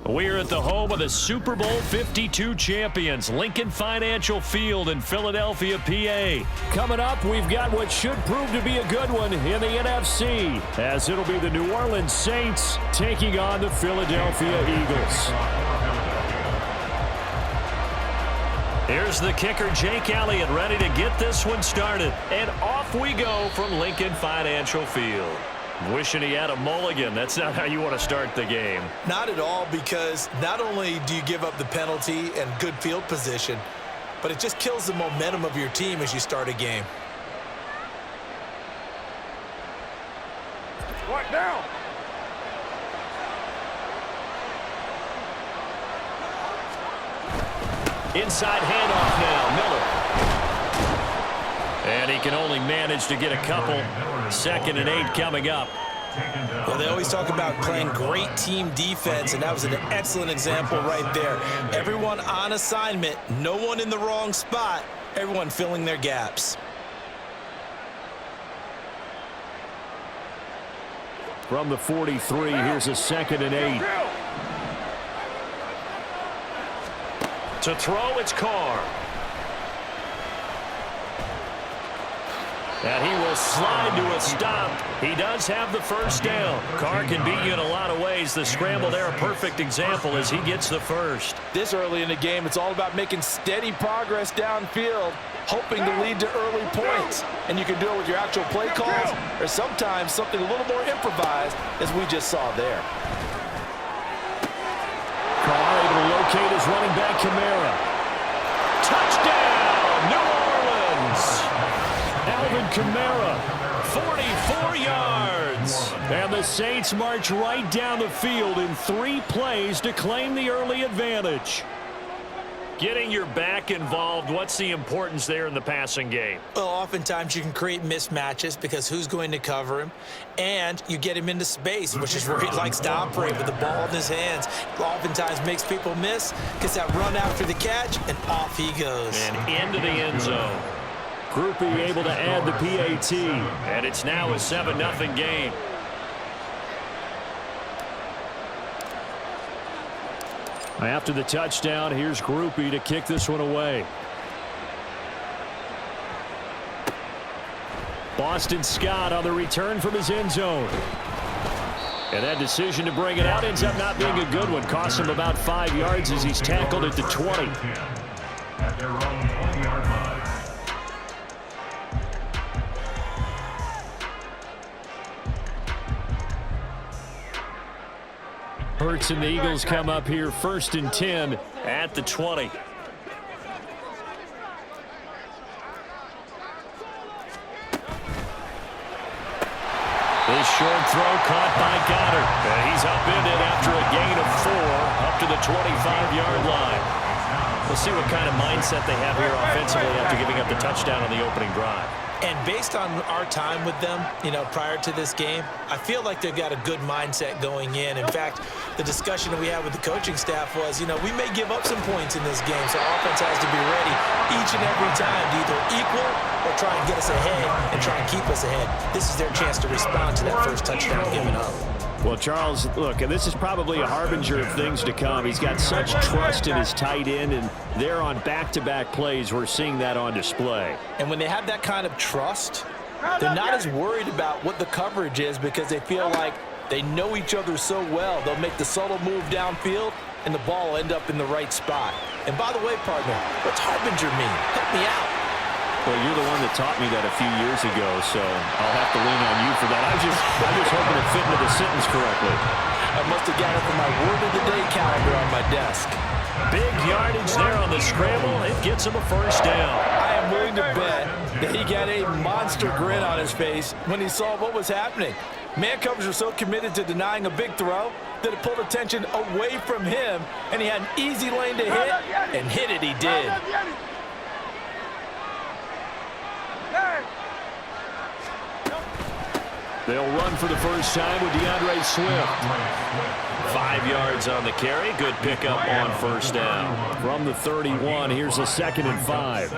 We're at the home of the Super Bowl 52 champions, Lincoln Financial Field in Philadelphia, PA. Coming up, we've got what should prove to be a good one in the NFC, as it'll be the New Orleans Saints taking on the Philadelphia Eagles. Here's the kicker, Jake Elliott, ready to get this one started. And off we go from Lincoln Financial Field. Wishing he had a mulligan. That's not how you want to start the game. Not at all, because not only do you give up the penalty and good field position, but it just kills the momentum of your team as you start a game. Right down. Inside handoff now, Miller. And he can only manage to get a couple. 2nd and 8 coming up. Well, they always talk about playing great team defense, and that was an excellent example right there. Everyone on assignment, no one in the wrong spot, everyone filling their gaps. From the 43, here's a 2nd and 8. To throw, it's Carr. And he will slide to a stop. He does have the first down. Carr can beat you in a lot of ways. The scramble there, a perfect example as he gets the first. This early in the game, it's all about making steady progress downfield, hoping to lead to early points. And you can do it with your actual play calls or sometimes something a little more improvised, as we just saw there. Carr able to locate his running back, Kamara. Touchdown, New Orleans! Alvin Kamara, 44 yards. And the Saints march right down the field in 3 plays to claim the early advantage. Getting your back involved, what's the importance there in the passing game? Well, oftentimes you can create mismatches because who's going to cover him, and you get him into space, which is where he likes to operate with the ball in his hands. Oftentimes makes people miss, gets that run after the catch, and off he goes. And into the end zone. Groupie able to add the PAT, and it's now a 7-0 game. After the touchdown, here's Groupie to kick this one away. Boston Scott on the return from his end zone. And that decision to bring it out ends up not being a good one. Costs him about 5 yards as he's tackled at the 20. At their own 20-yard line. Hurts and the Eagles come up here 1st and 10 at the 20. This short throw caught by Goddard. And he's upended after a gain of 4 up to the 25-yard line. We'll see what kind of mindset they have here offensively after giving up the touchdown on the opening drive. And based on our time with them, prior to this game, I feel like they've got a good mindset going in. In fact, the discussion that we had with the coaching staff was, we may give up some points in this game, so our offense has to be ready each and every time to either equal or try and get us ahead and try and keep us ahead. This is their chance to respond to that first touchdown given up. Well, Charles, look, and this is probably a harbinger of things to come. He's got such trust in his tight end, and they're on back-to-back plays. We're seeing that on display. And when they have that kind of trust, they're not as worried about what the coverage is because they feel like they know each other so well. They'll make the subtle move downfield, and the ball will end up in the right spot. And by the way, partner, what's harbinger mean? Help me out. Well, you're the one that taught me that a few years ago, so I'll have to lean on you for that. I'm just hoping it fit into the sentence correctly. I must have got it from my word of the day calendar on my desk. Big yardage there on the scramble. It gets him a first down. I am willing to bet that he got a monster grin on his face when he saw what was happening. Man covers were so committed to denying a big throw that it pulled attention away from him, and he had an easy lane to hit, and hit it he did. They'll run for the first time with DeAndre Swift. 5 yards on the carry. Good pickup on first down. From the 31, here's a 2nd and 5.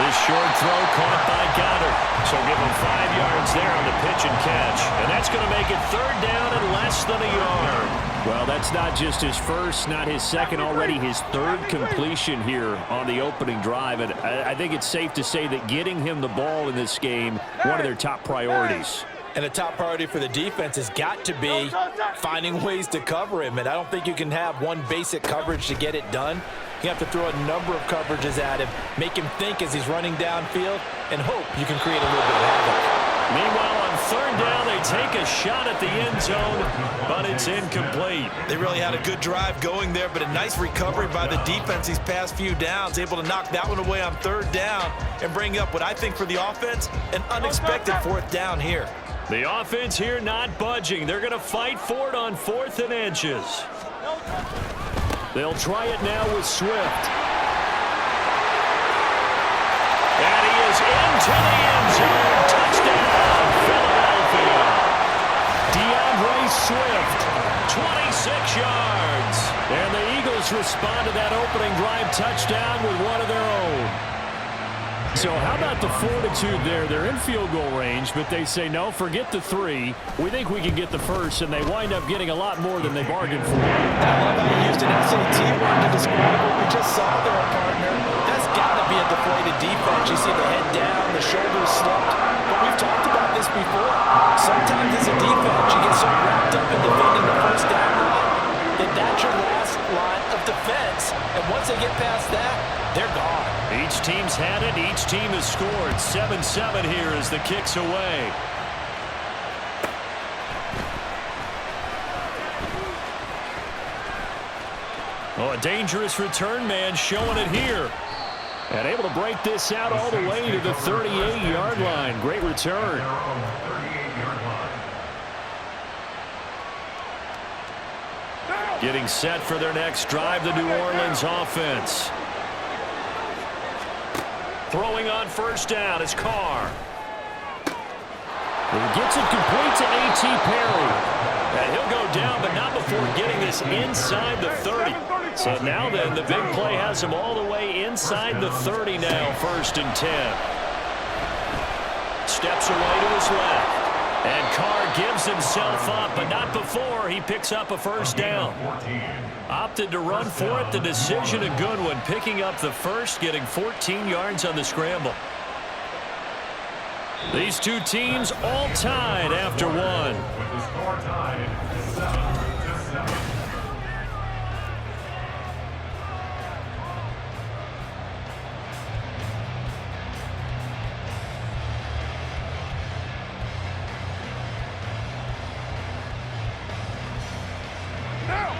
This Short throw caught by Goddard. So give him 5 yards there on the pitch and catch. And that's going to make it 3rd down and less than a yard. Well, that's not just his first, not his second, already his 3rd completion here on the opening drive. And I think it's safe to say that getting him the ball in this game, one of their top priorities. And the top priority for the defense has got to be finding ways to cover him. And I don't think you can have one basic coverage to get it done. You have to throw a number of coverages at him, make him think as he's running downfield, and hope you can create a little bit of havoc. Meanwhile, on 3rd down, they take a shot at the end zone, but it's incomplete. They really had a good drive going there, but a nice recovery by the defense these past few downs, able to knock that one away on 3rd down and bring up what I think for the offense, an unexpected 4th down here. The offense here not budging. They're going to fight for it on 4th and inches. They'll try it now with Swift. And he is into the end zone. Touchdown, Philadelphia. DeAndre Swift, 26 yards. And the Eagles respond to that opening drive touchdown with one of their own. So how about the fortitude there? They're in field goal range, but they say, no, forget the 3. We think we can get the first, and they wind up getting a lot more than they bargained for. I love how you used an SAT word to describe what we just saw there, partner. That's got to be a deflated defense. You see the head down, the shoulders slumped. But we've talked about this before. Sometimes as a defense, you get so wrapped up in defending the first down line that that's your last line of defense. And once they get past that, they're gone. Each team's had it. Each team has scored. 7-7 here as the kick's away. Oh, a dangerous return man showing it here. And able to break this out all the way to the 38-yard line. Great return. Getting set for their next drive, the New Orleans offense. Throwing on 1st down is Carr. He gets it complete to A.T. Perry. And he'll go down, but not before getting this inside the 30. So now then, the big play has him all the way inside the 30 now, 1st and 10. Steps away to his left. And Carr gives himself up, but not before he picks up a 1st down. Opted to run for it. The decision a good one. Picking up the 1st, getting 14 yards on the scramble. These two teams all tied after one.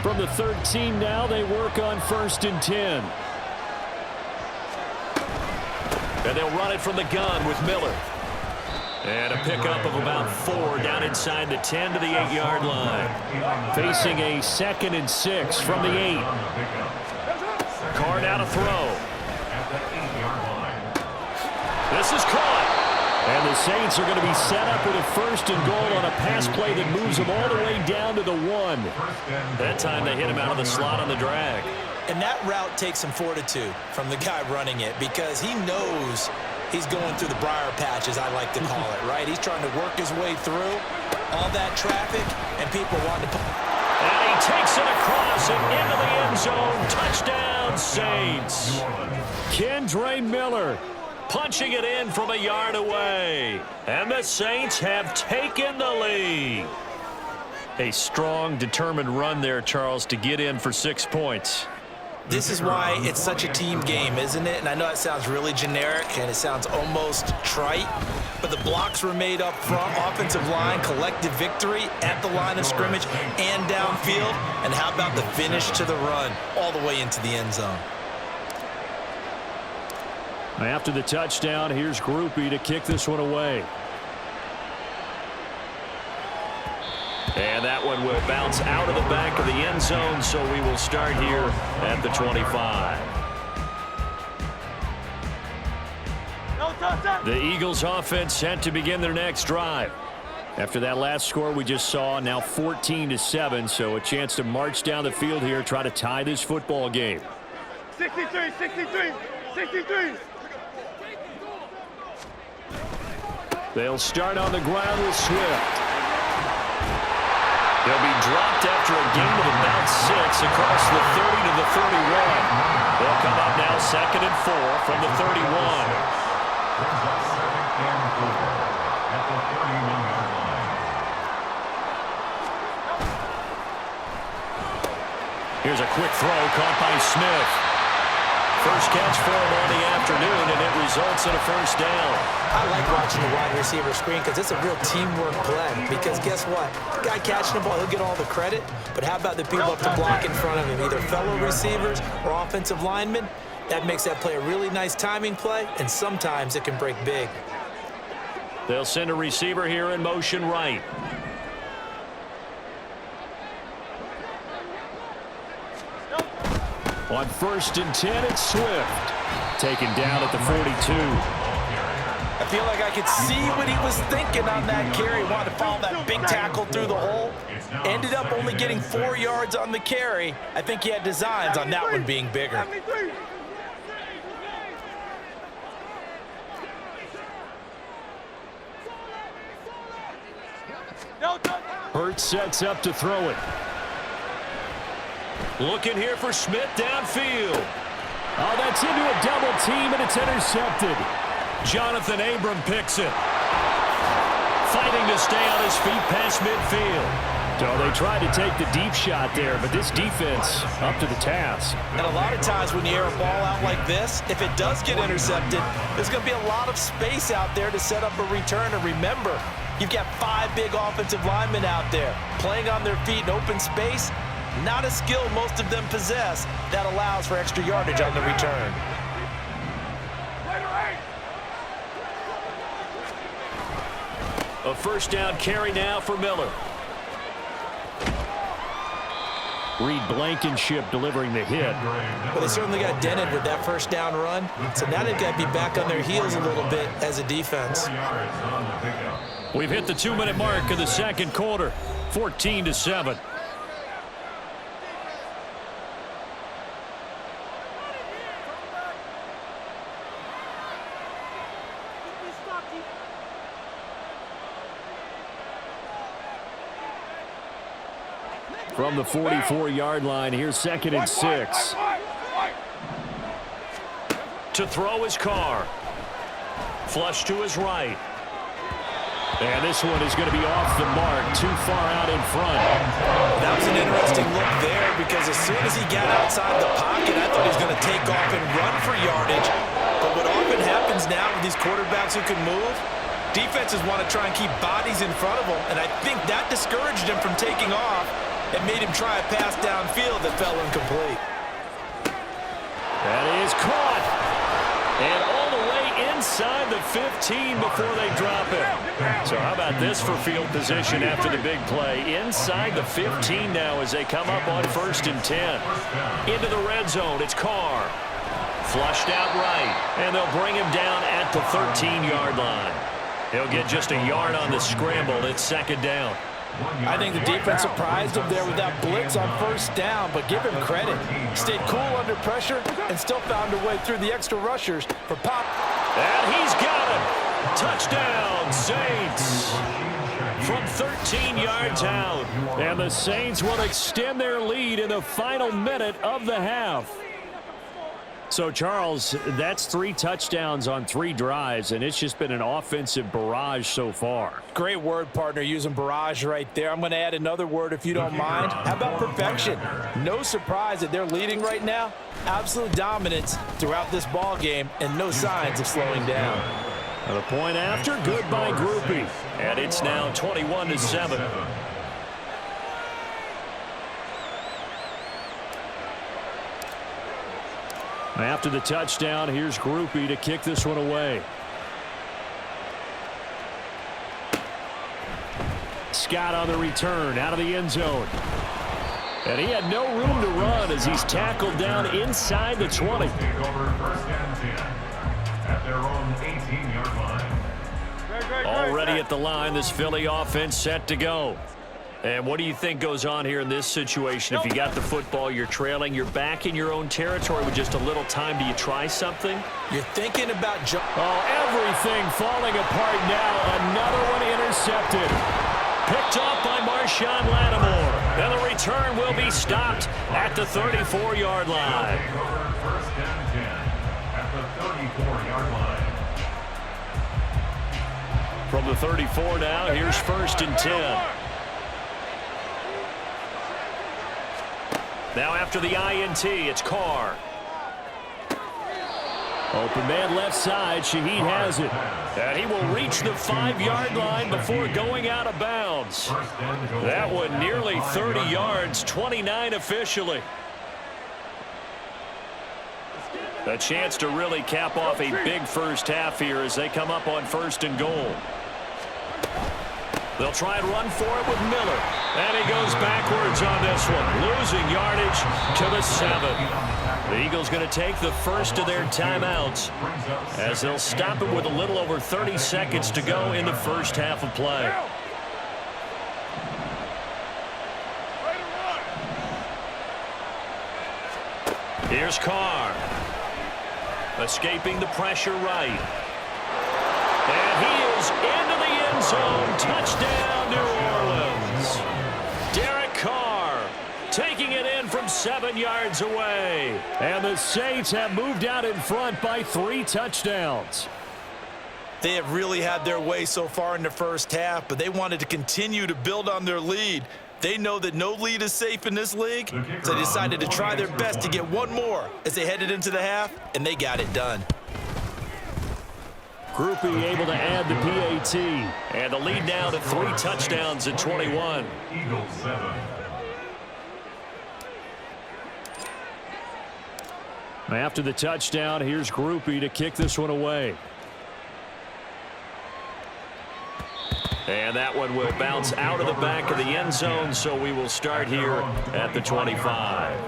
From the 13 now, they work on 1st and 10. And they'll run it from the gun with Miller. And a pickup of about 4 down inside the 10 to the 8-yard line. Facing a 2nd and 6 from the 8. Carr now to throw. This is caught. And the Saints are going to be set up with a 1st and goal on a pass play that moves them all the way down to the 1. That time they hit him out of the slot on the drag. And that route takes some fortitude from the guy running it because he knows he's going through the briar patch, as I like to call it, right? He's trying to work his way through all that traffic, and people want to... And he takes it across and into the end zone. Touchdown, Saints. Kendre Miller punching it in from a yard away. And the Saints have taken the lead. A strong, determined run there, Charles, to get in for 6 points. This is why it's such a team game, isn't it? And I know it sounds really generic and it sounds almost trite, but the blocks were made up front, offensive line, collective victory at the line of scrimmage and downfield. And how about the finish to the run all the way into the end zone? After the touchdown, here's Groupie to kick this one away. And that one will bounce out of the back of the end zone, so we will start here at the 25. The Eagles offense set to begin their next drive. After that last score we just saw, now 14-7, so a chance to march down the field here, try to tie this football game. 63, 63, 63. They'll start on the ground with Swift. He'll be dropped after a gain of about 6 across the 30 to the 31. They'll come up now 2nd and 4 from the 31. Here's a quick throw caught by Smith. First catch for him on the afternoon, and it results in a first down. I like watching the wide receiver screen because it's a real teamwork play. Because guess what? The guy catching the ball, he'll get all the credit. But how about the people up to block in front of him, either fellow receivers or offensive linemen? That makes that play a really nice timing play, and sometimes it can break big. They'll send a receiver here in motion right. On 1st and 10, it's Swift. Taken down at the 42. I feel like I could see what he was thinking on that carry. Wanted to follow that big tackle through the hole. Ended up only getting 4 yards on the carry. I think he had designs on that one being bigger. Hurts sets up to throw it. Looking here for Smith downfield. Oh, that's into a double team, and it's intercepted. Jonathan Abram picks it. Fighting to stay on his feet past midfield. So they tried to take the deep shot there, but this defense up to the task. And a lot of times when you air a ball out like this, if it does get intercepted, there's going to be a lot of space out there to set up a return. And remember, you've got 5 big offensive linemen out there playing on their feet in open space. Not a skill most of them possess that allows for extra yardage on the return. A first down carry now for Miller. Reed Blankenship delivering the hit. Well, they certainly got dented with that first down run. So now they've got to be back on their heels a little bit as a defense. We've hit the 2-minute mark in the second quarter. 14-7. From the 44-yard line, here's 2nd and 6. To throw his Carr. Flush to his right. And this one is going to be off the mark, too far out in front. That was an interesting look there because as soon as he got outside the pocket, I thought he was going to take off and run for yardage. But what often happens now with these quarterbacks who can move, defenses want to try and keep bodies in front of them, and I think that discouraged him from taking off. It made him try a pass downfield that fell incomplete. That is caught. And all the way inside the 15 before they drop it. So how about this for field position after the big play? Inside the 15 now as they come up on 1st and 10. Into the red zone, it's Carr. Flushed out right. And they'll bring him down at the 13-yard line. He'll get just a yard on the scramble. It's 2nd down. I think the defense surprised him there with that blitz on 1st down, but give him credit. Stayed cool under pressure and still found a way through the extra rushers for Pop. And he's got him. Touchdown, Saints. From 13 yards out. And the Saints will extend their lead in the final minute of the half. So, Charles, that's 3 touchdowns on 3 drives, and it's just been an offensive barrage so far. Great word, partner, using barrage right there. I'm going to add another word if you don't mind. How about perfection? No surprise that they're leading right now. Absolute dominance throughout this ball game and no signs of slowing down. And a point after, good by Groupie. And it's now 21-7. After the touchdown, here's Groupie to kick this one away. Scott on the return, out of the end zone. And he had no room to run as he's tackled down inside the 20. Already at the line, this Philly offense set to go. And what do you think goes on here in this situation? If you got the football, you're trailing, you're back in your own territory with just a little time. Do you try something? You're thinking about... everything falling apart now. Another one intercepted. Picked off by Marshawn Lattimore. And the return will be stopped at the 34-yard line. First down 10 at the 34-yard line. From the 34 now, here's 1st and 10. Now after the INT, it's Carr. Open man left side. Shaheed has it. And he will reach the 5-yard line before going out of bounds. That one nearly 30 yards, 29 officially. A chance to really cap off a big first half here as they come up on 1st and goal. They'll try and run for it with Miller. And he goes backwards on this one, losing yardage to the 7. The Eagles going to take the first of their timeouts as they'll stop it with a little over 30 seconds to go in the first half of play. Here's Carr. Escaping the pressure right. And he is into the end zone. Touchdown, New Orleans. Derek Carr taking it in from 7 yards away. And the Saints have moved out in front by 3 touchdowns. They have really had their way so far in the first half, but they wanted to continue to build on their lead. They know that no lead is safe in this league, so they decided to try their best to get one more as they headed into the half, and they got it done. Groupie able to add the PAT. And the lead now to 3 touchdowns at 21. Eagles 7. After the touchdown, here's Groupie to kick this one away. And that one will bounce out of the back of the end zone, so we will start here at the 25.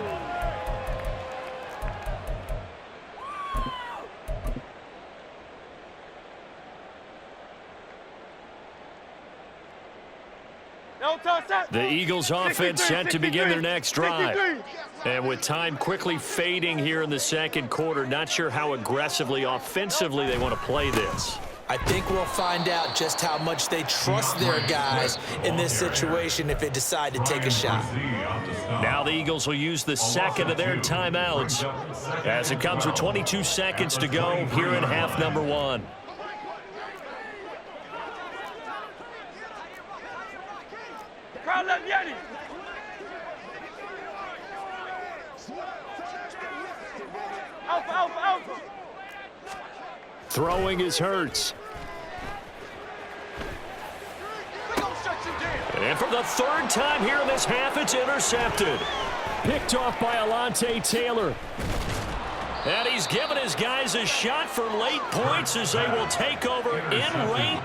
The Eagles offense set to begin their next drive. And with time quickly fading here in the second quarter, not sure how aggressively, offensively they want to play this. I think we'll find out just how much they trust their guys in this situation if they decide to take a shot. Now the Eagles will use the second of their timeouts as it comes with 22 seconds to go here in half number 1. Throwing is Hurts. And for the 3rd time here in this half, it's intercepted. Picked off by Alontae Taylor. And he's given his guys a shot for late points as they will take over in range.